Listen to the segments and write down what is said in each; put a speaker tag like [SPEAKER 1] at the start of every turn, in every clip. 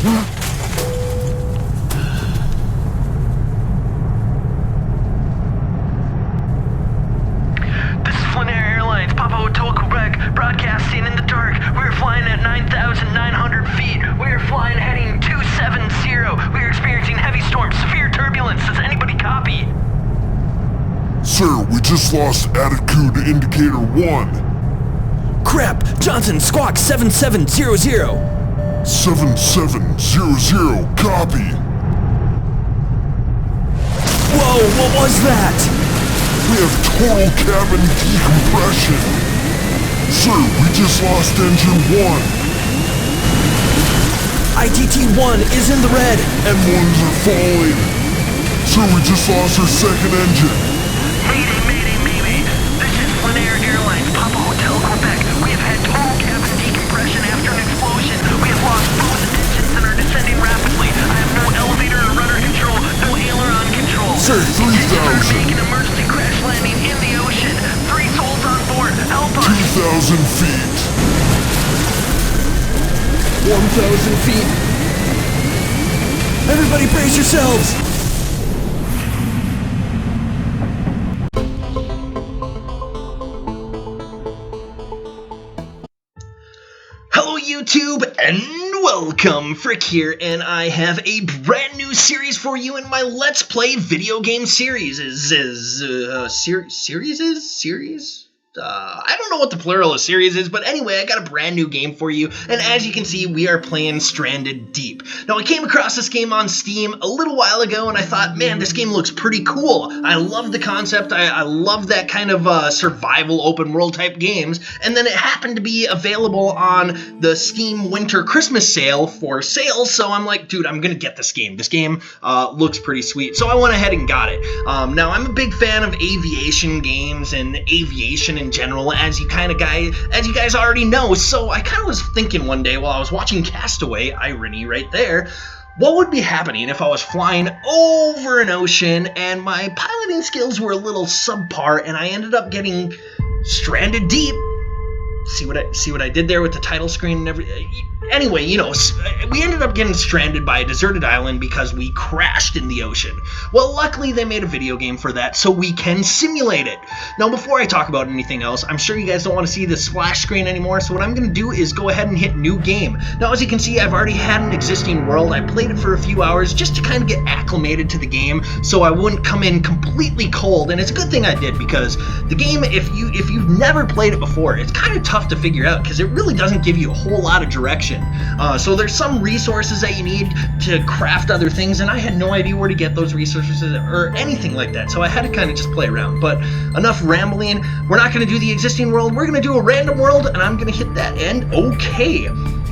[SPEAKER 1] This is Flanair Airlines, Papa Hotel Quebec, broadcasting in the dark. We are flying at 9,900 feet. We are flying heading 270. We are experiencing heavy storms, severe turbulence. Does anybody copy?
[SPEAKER 2] Sir, we just lost attitude indicator 1.
[SPEAKER 3] Crap! Johnson, squawk 7700.
[SPEAKER 2] 7700, copy.
[SPEAKER 3] Whoa, what was that?
[SPEAKER 2] We have total cabin decompression. Sir, we just lost engine 1.
[SPEAKER 3] ITT-1 is in the red.
[SPEAKER 2] M1s are falling. Sir, we just lost our second engine.
[SPEAKER 1] Mayday, mayday, mayday. This is Flanair Airlines, Papa Hotel Quebec. We have had total cabin decompression after an explosion. We have lost both engines and are descending rapidly. I have no elevator or rudder control, no aileron control.
[SPEAKER 2] Sir, 3,000.
[SPEAKER 1] Making an emergency crash landing in the ocean. 3 souls on board. Help us.
[SPEAKER 2] 2,000 feet.
[SPEAKER 3] 1,000 feet. Everybody brace yourselves.
[SPEAKER 4] Hello YouTube and welcome, Phriq here, and I have a brand new series for you in my Let's Play video game series. I don't know what the plural of series is, but anyway, I got a brand new game for you, and as you can see, we are playing Stranded Deep. Now, I came across this game on Steam a little while ago, and I thought, man, this game looks pretty cool. I love the concept. I love that kind of survival open world type games, and then it happened to be available on the Steam Winter Christmas sale for sale, so I'm like, dude, I'm gonna get this game. This game looks pretty sweet, so I went ahead and got it. Now, I'm a big fan of aviation games and aviation in general, as you guys already know. So I kind of was thinking one day while I was watching Castaway, irony right there, what would be happening if I was flying over an ocean and my piloting skills were a little subpar and I ended up getting stranded deep. See what I did there with the title screen and everything. Anyway, you know, we ended up getting stranded by a deserted island because we crashed in the ocean. Well, luckily they made a video game for that, so we can simulate it. Now, before I talk about anything else, I'm sure you guys don't want to see the splash screen anymore, so what I'm going to do is go ahead and hit New Game. Now, as you can see, I've already had an existing world. I played it for a few hours just to kind of get acclimated to the game, so I wouldn't come in completely cold, and it's a good thing I did, because the game, if you've never played it before, it's kind of tough to figure out, because it really doesn't give you a whole lot of direction. So there's some resources that you need to craft other things, and I had no idea where to get those resources or anything like that, so I had to kind of just play around. But enough rambling. We're not going to do the existing world. We're going to do a random world, and I'm going to hit that end. Okay.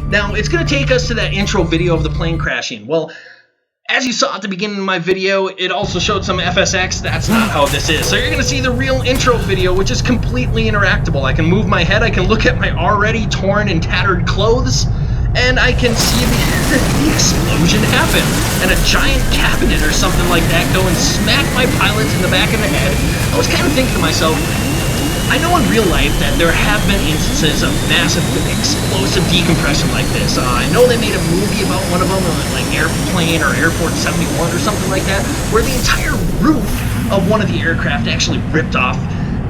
[SPEAKER 4] Now, it's going to take us to that intro video of the plane crashing. Well, as you saw at the beginning of my video, it also showed some FSX. That's not how this is. So you're going to see the real intro video, which is completely interactable. I can move my head, I can look at my already torn and tattered clothes, and I can see the explosion happen, and a giant cabinet or something like that go and smack my pilots in the back of the head. I was kind of thinking to myself, I know in real life that there have been instances of massive explosive decompression like this. I know they made a movie about one of them, like Airplane or Airport 71 or something like that, where the entire roof of one of the aircraft actually ripped off.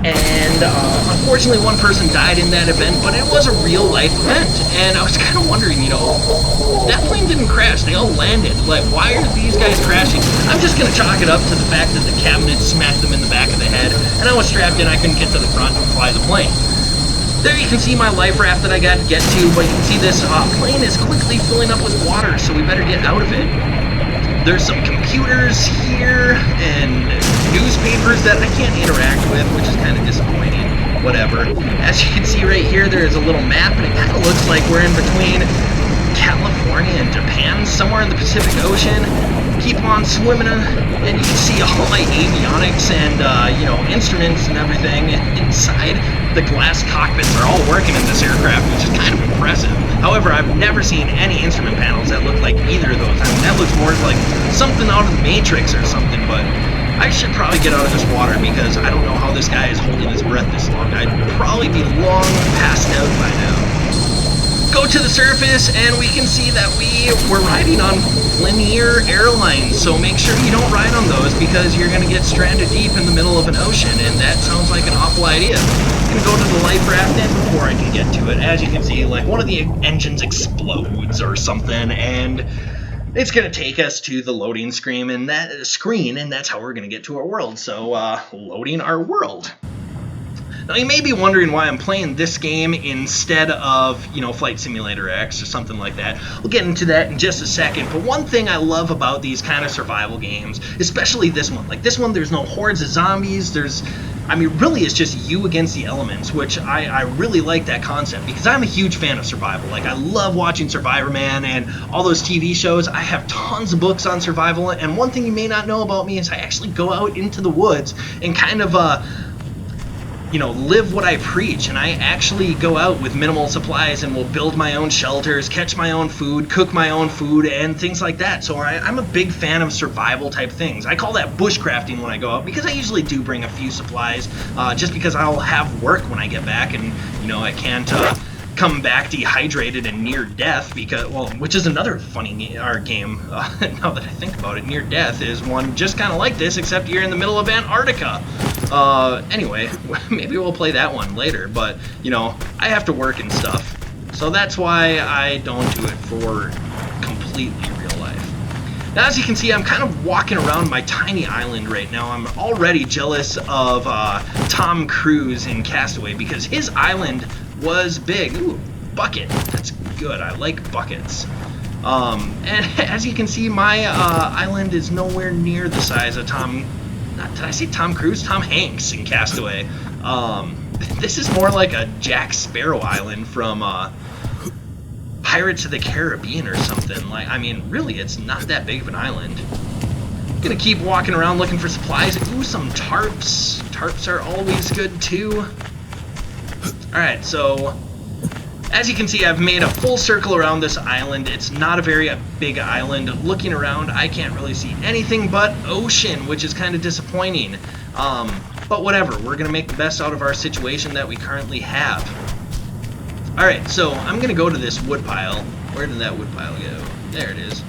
[SPEAKER 4] And unfortunately, one person died in that event, but it was a real-life event. And I was kind of wondering, you know, that plane didn't crash. They all landed. Like, why are these guys crashing? I'm just going to chalk it up to the fact that the cabinet smacked them in the back of the head, and I was strapped in. I couldn't get to the front and fly the plane. There you can see my life raft that I got to get to, but you can see this plane is quickly filling up with water, so we better get out of it. There's some computers here and newspapers that I can't interact with, which is kind of disappointing. Whatever. As you can see right here, there's a little map, and it kind of looks like we're in between California and Japan, somewhere in the Pacific Ocean. Keep on swimming, and you can see all my avionics and, you know, instruments and everything inside. The glass cockpits are all working in this aircraft, which is kind of impressive. However, I've never seen any instrument panels that look like either of those. I mean, that looks more like something out of the Matrix or something, but I should probably get out of this water because I don't know how this guy is holding his breath this long. I'd probably be long passed out by now. go to the surface, and we can see that we're riding on linear airlines, so make sure you don't ride on those because you're going to get stranded deep in the middle of an ocean, and that sounds like an awful idea. I'm going to go to the life raft, and before I can get to it, as you can see, like one of the engines explodes or something, and it's going to take us to the loading screen, and that's how we're going to get to our world. So, loading our world. Now, you may be wondering why I'm playing this game instead of, Flight Simulator X or something like that. We'll get into that in just a second, but one thing I love about these kind of survival games, especially this one, like this one, there's no hordes of zombies, really it's just you against the elements, which I really like that concept because I'm a huge fan of survival. Like, I love watching Survivor Man and all those TV shows. I have tons of books on survival, and one thing you may not know about me is I actually go out into the woods and kind of, live what I preach, and I actually go out with minimal supplies and will build my own shelters, catch my own food, cook my own food, and things like that. So I'm a big fan of survival type things. I call that bushcrafting when I go out because I usually do bring a few supplies, just because I'll have work when I get back, and I can't come back dehydrated and near death which is another funny game. Now that I think about it, near death is one just kind of like this, except you're in the middle of Antarctica. Anyway, maybe we'll play that one later, but I have to work and stuff, so that's why I don't do it for completely real life. Now, as you can see, I'm kind of walking around my tiny island right now. I'm already jealous of Tom Cruise in Castaway because his island was big. Ooh, bucket. That's good. I like buckets. And as you can see, my island is nowhere near the size of did I say Tom Cruise? Tom Hanks in Castaway. This is more like a Jack Sparrow island from Pirates of the Caribbean or something. Really, it's not that big of an island. I'm gonna keep walking around looking for supplies. Ooh, some tarps. Tarps are always good too. Alright, so as you can see, I've made a full circle around this island. It's not a very big island. Looking around, I can't really see anything but ocean, which is kind of disappointing. But whatever, we're going to make the best out of our situation that we currently have. Alright, so I'm going to go to this wood pile. Where did that wood pile go? There it is.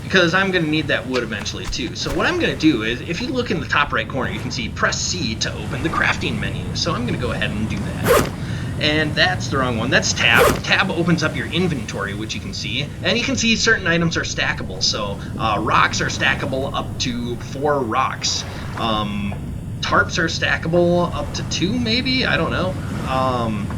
[SPEAKER 4] Because I'm going to need that wood eventually too. So what I'm going to do is, if you look in the top right corner, you can see press C to open the crafting menu. So I'm going to go ahead and do that. And that's the wrong one. That's tab. Tab opens up your inventory, which you can see. And you can see certain items are stackable. So rocks are stackable up to 4 rocks. Tarps are stackable up to 2, maybe? I don't know.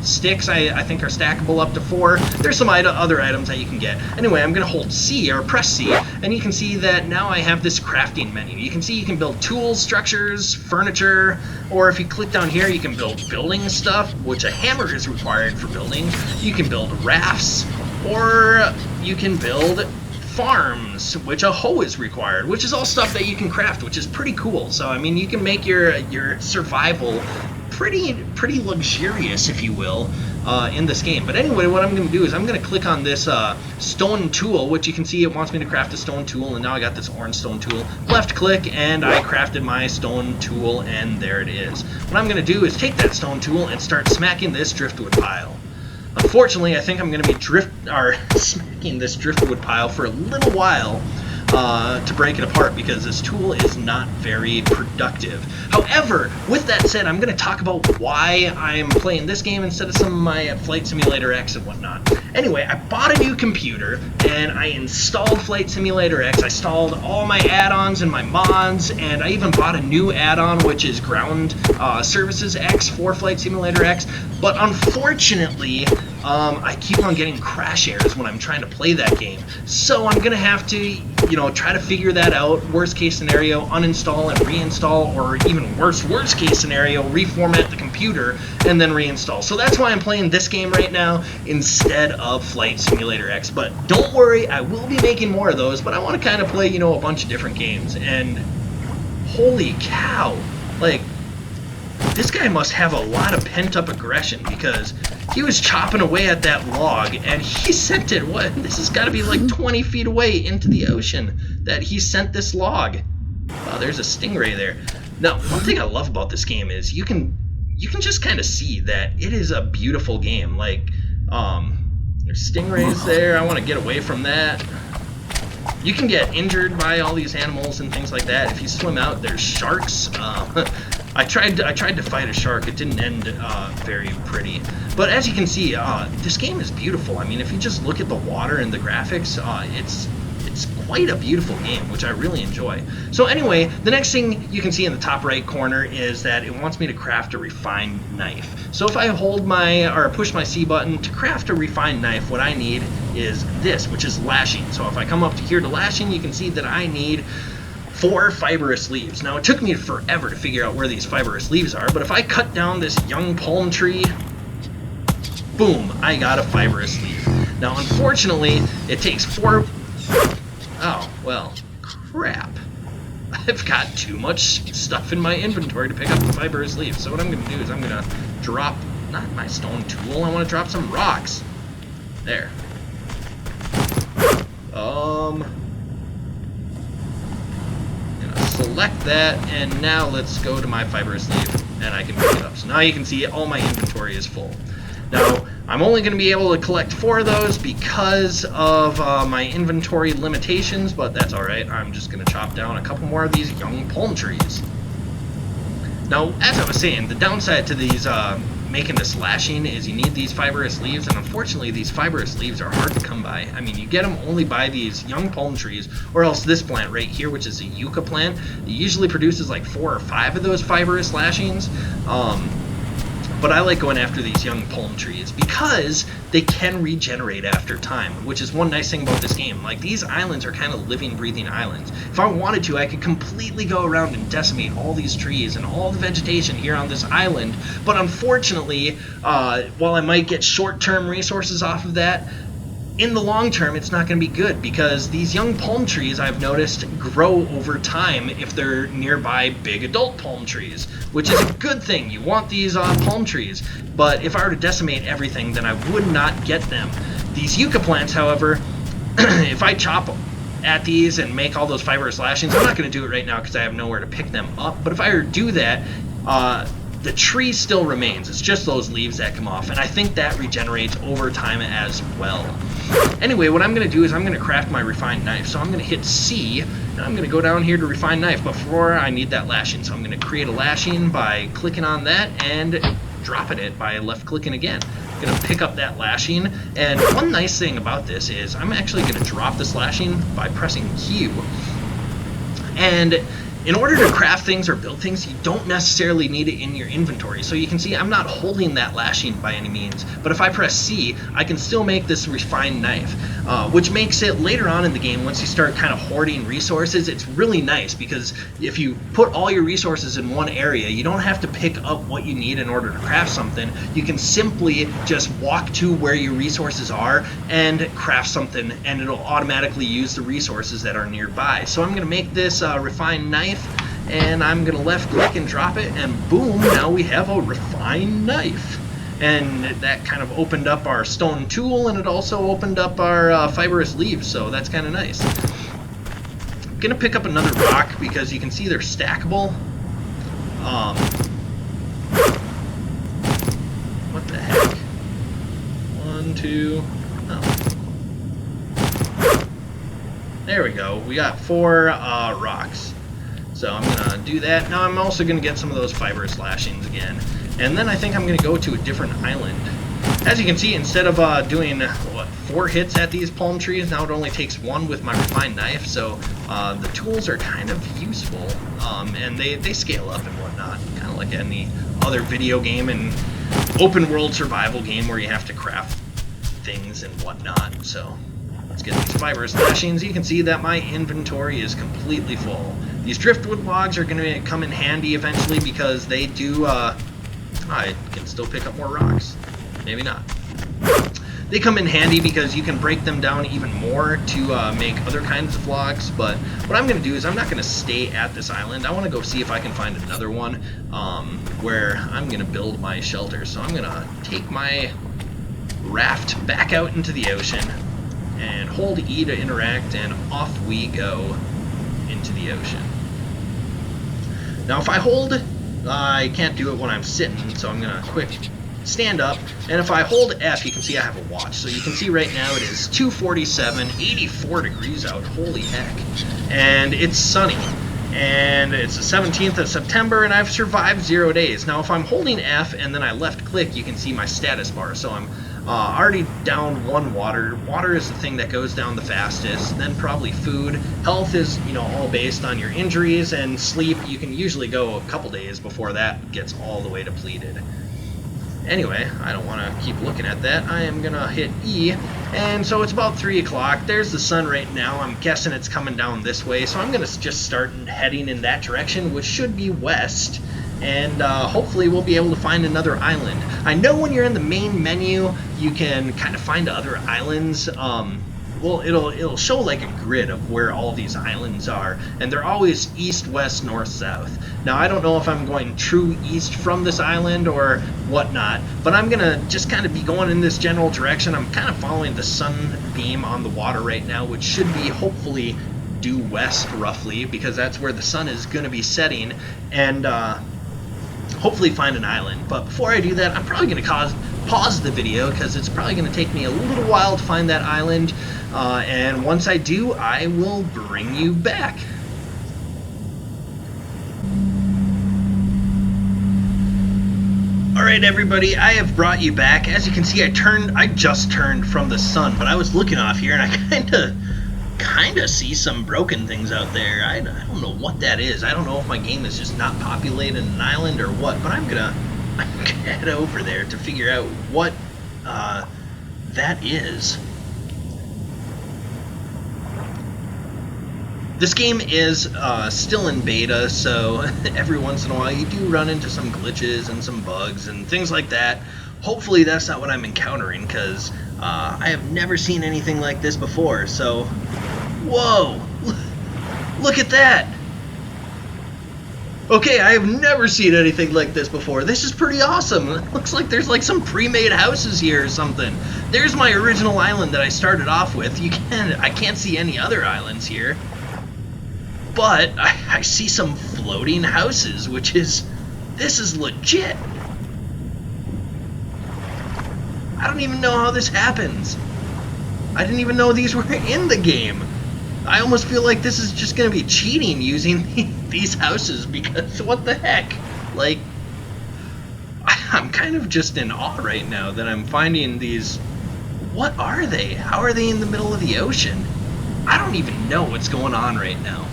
[SPEAKER 4] Sticks, I think, are stackable up to 4. There's some other items that you can get. Anyway, I'm going to hold C, or press C, and you can see that now I have this crafting menu. You can see you can build tools, structures, furniture, or if you click down here, you can build building stuff, which a hammer is required for building. You can build rafts, or you can build farms, which a hoe is required, which is all stuff that you can craft, which is pretty cool. So you can make your survival pretty luxurious, if you will, in this game. But anyway, what I'm going to do is I'm going to click on this stone tool, which you can see it wants me to craft a stone tool, and now I got this orange stone tool. Left click, and I crafted my stone tool, and there it is. What I'm going to do is take that stone tool and start smacking this driftwood pile. Unfortunately, I think I'm going to be smacking this driftwood pile for a little while to break it apart because this tool is not very productive. However, with that said, I'm going to talk about why I'm playing this game instead of some of my Flight Simulator X and whatnot. Anyway, I bought a new computer and I installed Flight Simulator X. I installed all my add-ons and my mods, and I even bought a new add-on, which is Ground Services X for Flight Simulator X. But unfortunately, I keep on getting crash errors when I'm trying to play that game. So I'm going to have to, try to figure that out. Worst case scenario, uninstall and reinstall, or even worst case scenario, reformat the computer and then reinstall. So that's why I'm playing this game right now instead of Flight Simulator X. But don't worry, I will be making more of those, but I want to kind of play, a bunch of different games. And holy cow, this guy must have a lot of pent-up aggression because he was chopping away at that log and he sent it, this has got to be like 20 feet away into the ocean that he sent this log. Wow, there's a stingray there. Now, one thing I love about this game is you can just kind of see that it is a beautiful game. There's stingrays there. I want to get away from that. You can get injured by all these animals and things like that. If you swim out, there's sharks. I tried to fight a shark. It didn't end very pretty. But as you can see, this game is beautiful. I mean, if you just look at the water and the graphics, it's quite a beautiful game, which I really enjoy. So anyway, the next thing you can see in the top right corner is that it wants me to craft a refined knife. So if I hold or push my C button to craft a refined knife, what I need is this, which is lashing. So if I come up to here to lashing, you can see that I need 4 fibrous leaves. Now, it took me forever to figure out where these fibrous leaves are, but if I cut down this young palm tree, boom, I got a fibrous leaf. Now, unfortunately, it takes 4... Oh, well, crap. I've got too much stuff in my inventory to pick up the fibrous leaves. So what I'm going to do is I'm going to drop, not my stone tool, I want to drop some rocks. There. Select that, and now let's go to my fibrous leaf, and I can pick it up. So now you can see all my inventory is full. Now, I'm only going to be able to collect 4 of those because of my inventory limitations, but that's alright. I'm just going to chop down a couple more of these young palm trees. Now, as I was saying, the downside to these making this lashing is you need these fibrous leaves, and unfortunately these fibrous leaves are hard to come by. I mean, you get them only by these young palm trees, or else this plant right here, which is a yucca plant. It usually produces like 4 or 5 of those fibrous lashings. But I like going after these young palm trees because they can regenerate after time, which is one nice thing about this game. Like, these islands are kind of living, breathing islands. If I wanted to, I could completely go around and decimate all these trees and all the vegetation here on this island, but unfortunately, while I might get short-term resources off of that, in the long term, it's not going to be good because these young palm trees, I've noticed, grow over time if they're nearby big adult palm trees, which is a good thing. You want these palm trees, but if I were to decimate everything, then I would not get them. These yucca plants, however, if I chop at these and make all those fibrous lashings, I'm not going to do it right now because I have nowhere to pick them up, but if I were to do that, the tree still remains. It's just those leaves that come off, and I think that regenerates over time as well. Anyway, what I'm going to do is I'm going to craft my refined knife. So I'm going to hit C, and I'm going to go down here to refine knife. Before I need that lashing, so I'm going to create a lashing by clicking on that and dropping it by left-clicking again. I'm going to pick up that lashing, and one nice thing about this is I'm actually going to drop this lashing by pressing Q. And in order to craft things or build things, you don't necessarily need it in your inventory. So you can see I'm not holding that lashing by any means, but if I press C, I can still make this refined knife, which makes it later on in the game, once you start kind of hoarding resources, it's really nice because if you put all your resources in one area, you don't have to pick up what you need in order to craft something. You can simply just walk to where your resources are and craft something, and it'll automatically use the resources that are nearby. So I'm going to make this refined knife, and I'm going to left click and drop it, and boom, now we have a refined knife. And that kind of opened up our stone tool, and it also opened up our fibrous leaves, so that's kind of nice. I'm going to pick up another rock because you can see they're stackable. What the heck? 1, 2, oh. There we go. We got 4 rocks. So I'm going to do that. Now I'm also going to get some of those fibrous lashings again. And then I think I'm going to go to a different island. As you can see, instead of doing, 4 hits at these palm trees, now it only takes 1 with my refined knife. So the tools are kind of useful, and they scale up and whatnot. Kind of like any other video game and open world survival game where you have to craft things and whatnot. So let's get these fibrous lashings. You can see that my inventory is completely full. These driftwood logs are going to come in handy eventually because they do, I can still pick up more rocks. Maybe not. They come in handy because you can break them down even more to make other kinds of logs, but what I'm going to do is I'm not going to stay at this island. I want to go see if I can find another one where I'm going to build my shelter. So I'm going to take my raft back out into the ocean and hold E to interact, and off we go into the ocean. Now if I hold, I can't do it when I'm sitting, so I'm going to quick stand up, and if I hold F, you can see I have a watch. So you can see right now it is 2:47, 84 degrees out. Holy heck. And it's sunny. And it's the 17th of September, and I've survived 0 days. Now, if I'm holding F and then I left click, you can see my status bar. So I'm already down 1 water. Water is the thing that goes down the fastest. Then probably food. Health is, all based on your injuries, and sleep. You can usually go a couple days before that gets all the way depleted. Anyway, I don't want to keep looking at that. I am going to hit E, and so it's about 3 o'clock. There's the sun right now. I'm guessing it's coming down this way, so I'm going to just start heading in that direction, which should be west, and hopefully we'll be able to find another island. I know when you're in the main menu, you can kind of find other islands. Well, it'll show like a grid of where all these islands are, and they're always east, west, north, south. Now, I don't know if I'm going true east from this island or whatnot, but I'm gonna just kind of be going in this general direction. I'm kind of following the sunbeam on the water right now, which should be hopefully due west roughly, because that's where the sun is gonna be setting, and hopefully find an island. But before I do that, I'm probably gonna pause the video, because it's probably going to take me a little while to find that island, and once I do, I will bring you back. Alright everybody, I have brought you back. As you can see, I just turned from the sun, but I was looking off here and I kind of see some broken things out there. I don't know what that is. I don't know if my game is just not populated an island or what, but I'm gonna head over there to figure out what that is. This game is still in beta, so every once in a while you do run into some glitches and some bugs and things like that. Hopefully that's not what I'm encountering, because I have never seen anything like this before. So, whoa, look at that. Okay, I have never seen anything like this before. This is pretty awesome. It looks like there's like some pre-made houses here or something. There's my original island that I started off with. I can't see any other islands here. But I see some floating houses, this is legit. I don't even know how this happens. I didn't even know these were in the game. I almost feel like this is just going to be cheating using these houses, because what the heck? Like, I'm kind of just in awe right now that I'm finding these. What are they? How are they in the middle of the ocean? I don't even know what's going on right now.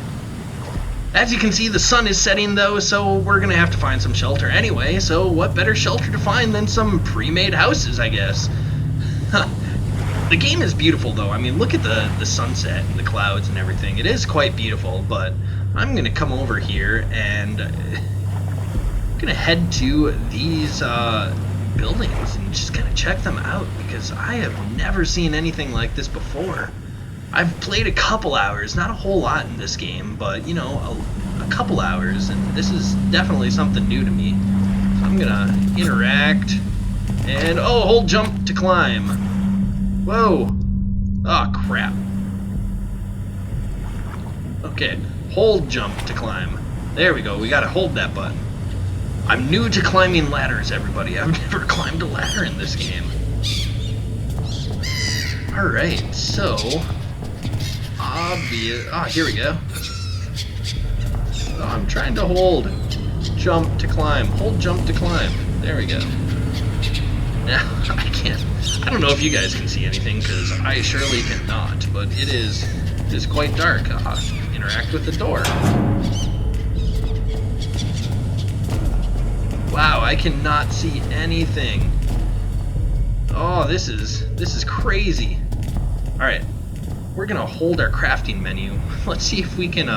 [SPEAKER 4] As you can see, the sun is setting though, so we're going to have to find some shelter anyway, so what better shelter to find than some pre-made houses, I guess. The game is beautiful though. I mean, look at the sunset and the clouds and everything. It is quite beautiful, but I'm going to come over here and I'm going to head to these buildings and just kind of check them out, because I have never seen anything like this before. I've played a couple hours, not a whole lot in this game, but, a couple hours, and this is definitely something new to me. So I'm going to interact, and, hold jump to climb. Whoa. Oh, crap. Okay, hold jump to climb. There we go, we gotta hold that button. I'm new to climbing ladders, everybody. I've never climbed a ladder in this game. Alright, so... here we go. Oh, I'm trying to hold jump to climb. Hold jump to climb. There we go. Now, I don't know if you guys can see anything, because I surely cannot, but it is quite dark. Interact with the door. Wow, I cannot see anything. Oh, this is crazy. Alright. We're gonna hold our crafting menu. Let's see if we can,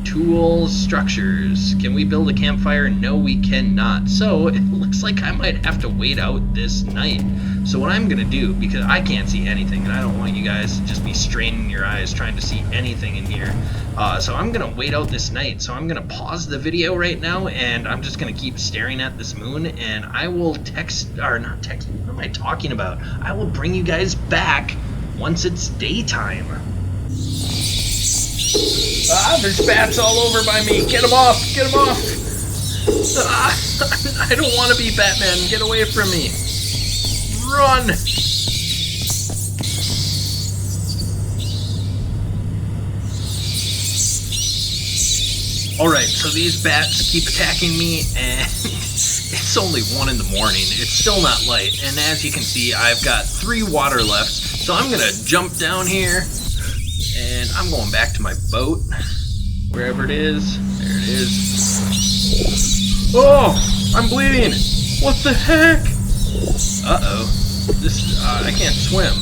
[SPEAKER 4] tools, structures. Can we build a campfire? No, we cannot. So, it looks like I might have to wait out this night. So what I'm gonna do, because I can't see anything, and I don't want you guys to just be straining your eyes trying to see anything in here. So I'm gonna wait out this night. So I'm gonna pause the video right now, and I'm just gonna keep staring at this moon, and I will not text, what am I talking about? I will bring you guys back once it's daytime. There's bats all over by me. Get them off! Get them off! I don't want to be Batman. Get away from me. Run. Alright, so these bats keep attacking me, and it's only 1 in the morning. It's still not light, and as you can see, I've got 3 water left, so I'm gonna jump down here, and I'm going back to my boat, wherever it is. There it is. Oh! I'm bleeding! What the heck? Uh-oh. This, I can't swim.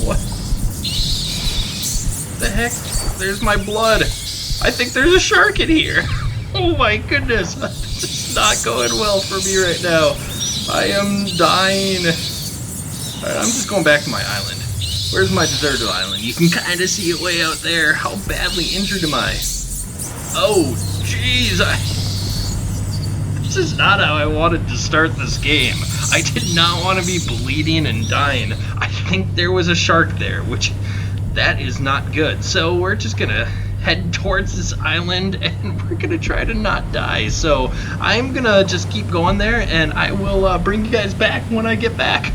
[SPEAKER 4] What? The heck? There's my blood. I think there's a shark in here. Oh my goodness. This is not going well for me right now. I am dying. Alright, I'm just going back to my island. Where's my deserted island? You can kind of see it way out there. How badly injured am I? Oh, jeez. This is not how I wanted to start this game. I did not want to be bleeding and dying. I think there was a shark there, which that is not good. So we're just gonna head towards this island and we're gonna try to not die. So I'm gonna just keep going there and I will bring you guys back when I get back.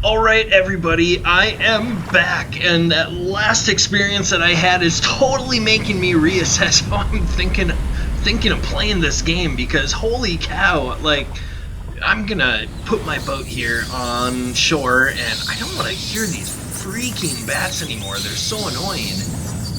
[SPEAKER 4] Alright everybody, I am back, and that last experience that I had is totally making me reassess how I'm thinking of playing this game, because holy cow, like, I'm gonna put my boat here on shore, and I don't want to hear these freaking bats anymore. They're so annoying.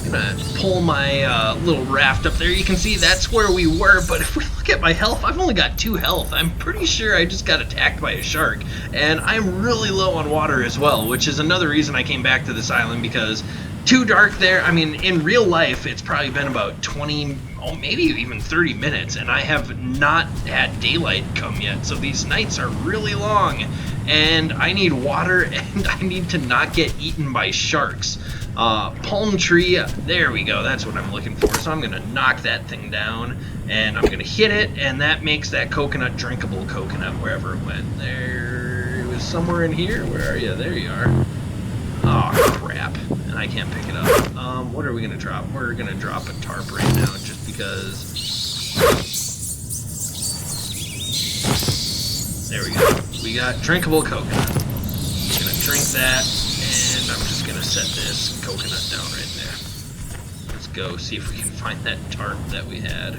[SPEAKER 4] I'm gonna pull my little raft up there. You can see that's where we were, but if we look at my health, I've only got 2 health. I'm pretty sure I just got attacked by a shark, and I'm really low on water as well, which is another reason I came back to this island, because too dark there. I mean, in real life, it's probably been about 20, oh, maybe even 30 minutes, and I have not had daylight come yet, so these nights are really long, and I need water, and I need to not get eaten by sharks. Palm tree, there we go, that's what I'm looking for. So I'm gonna knock that thing down, and I'm gonna hit it, and that makes that coconut drinkable coconut wherever it went. There, it was somewhere in here. Where are you? There you are. Oh crap, and I can't pick it up. What are we gonna drop? We're gonna drop a tarp right now, just because. There we go. We got drinkable coconut. I'm gonna drink that, and I'm just gonna set this coconut down right there. Let's go see if we can find that tarp that we had.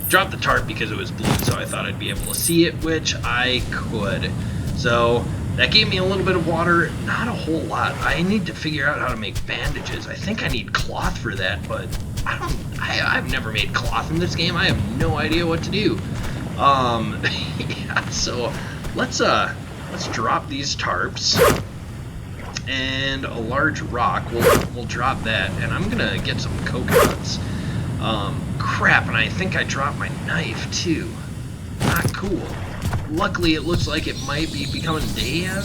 [SPEAKER 4] Dropped the tarp because it was blue, so I thought I'd be able to see it, which I could. So that gave me a little bit of water, not a whole lot. I need to figure out how to make bandages. I think I need cloth for that, but I've never made cloth in this game. I have no idea what to do. Yeah, so let's drop these tarps. And a large rock, we'll drop that, and I'm gonna get some coconuts. Crap, and I think I dropped my knife too. Not cool. Luckily, it looks like it might be becoming day out.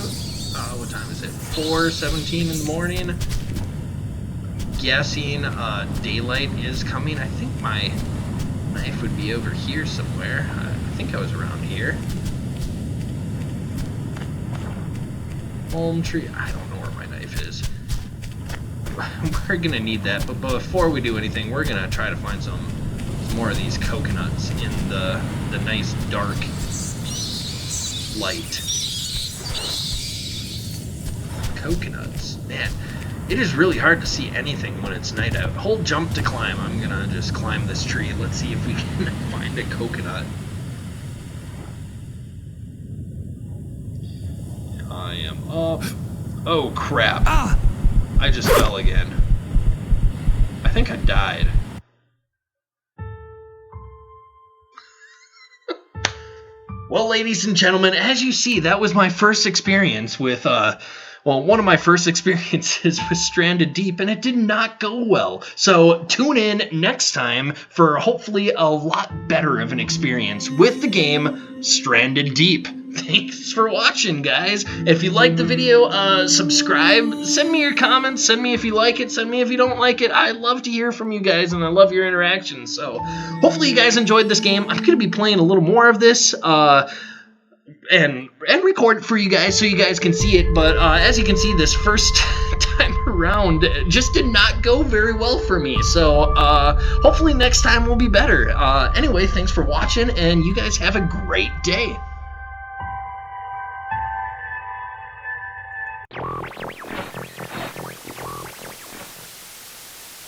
[SPEAKER 4] What time is it? 4:17 in the morning. I'm guessing daylight is coming. I think my knife would be over here somewhere. I think I was around here. Palm tree, I don't know where my knife is. We're gonna need that, but before we do anything, we're gonna try to find some more of these coconuts in the nice dark light. Coconuts, man, it is really hard to see anything when it's night out. Hold jump to climb. I'm gonna just climb this tree. Let's see if we can find a coconut. I am up. Oh crap. Ah! I just fell again. I think I died. Well, ladies and gentlemen, as you see, that was my first experience with, well, one of my first experiences with Stranded Deep, and it did not go well. So tune in next time for hopefully a lot better of an experience with the game Stranded Deep. Thanks for watching, guys. If you liked the video, subscribe. Send me your comments. Send me if you like it. Send me if you don't like it. I love to hear from you guys, and I love your interactions. So hopefully you guys enjoyed this game. I'm going to be playing a little more of this and record it for you guys so you guys can see it. But as you can see, this first time round just did not go very well for me. So hopefully next time will be better. Anyway, thanks for watching, and you guys have a great day.